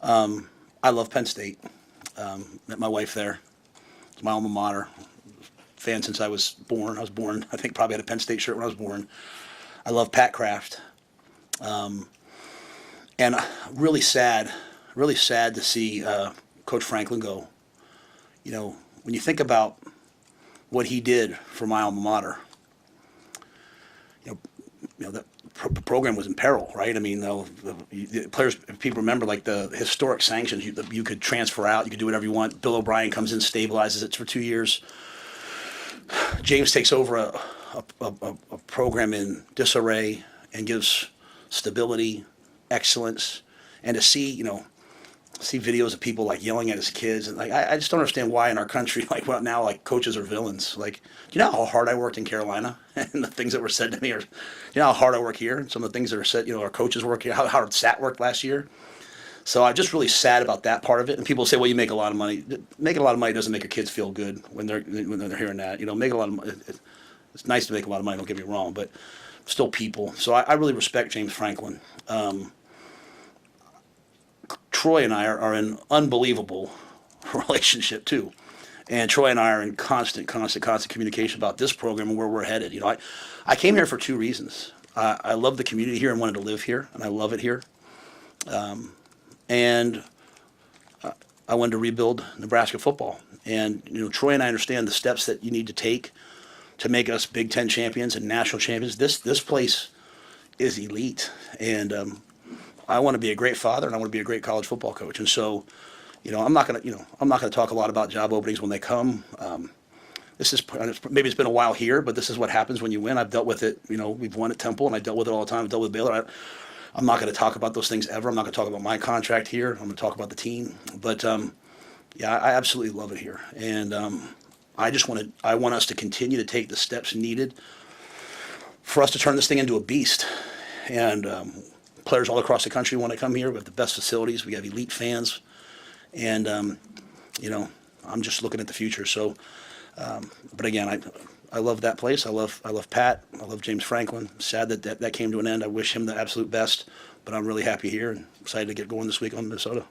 I love Penn State. Met my wife there. It's my alma mater. Fan since I was born. I was born, I think, probably had a Penn State shirt when I was born. I love Pat Kraft. And really sad to see Coach Franklin go. You know, when you think about what he did for my alma mater, you know, that program was in peril, right? I mean, the players, if people remember, like the historic sanctions, you could transfer out, you could do whatever you want. Bill O'Brien comes in, stabilizes it for 2 years. James takes over a program in disarray and gives stability, excellence, and to see videos of people like yelling at his kids, and like I just don't understand why in our country like well, now like coaches are villains. Like, do you know how hard I worked in Carolina and the things that were said to me, or you know how hard I work here and some of the things that are said, our coaches work here, how hard Sat worked last year. So I'm just really sad about that part of it. And people say, well, you make a lot of money. Making a lot of money doesn't make your kids feel good when they're hearing that. Make a lot of money. It's nice to make a lot of money. Don't get me wrong, but still people. So I really respect James Franklin. Troy and I are in unbelievable relationship too, and Troy and I are in constant communication about this program and where we're headed. I came here for two reasons. I love the community here and wanted to live here, and I love it here. And I wanted to rebuild Nebraska football. And Troy and I understand the steps that you need to take to make us Big Ten champions and national champions. This place is elite, and I want to be a great father, and I want to be a great college football coach. And so, I'm not gonna talk a lot about job openings when they come. Maybe it's been a while here, but this is what happens when you win. I've dealt with it. We've won at Temple, and I dealt with it all the time. I've dealt with Baylor. I'm not going to talk about those things ever. I'm not going to talk about my contract here. I'm going to talk about the team. But yeah, I absolutely love it here, and I want us to continue to take the steps needed for us to turn this thing into a beast. And players all across the country want to come here. We have the best facilities. We have elite fans, and I'm just looking at the future. So, but again, I love that place. I love Pat. I love James Franklin. Sad that came to an end. I wish him the absolute best, but I'm really happy here and excited to get going this week on Minnesota.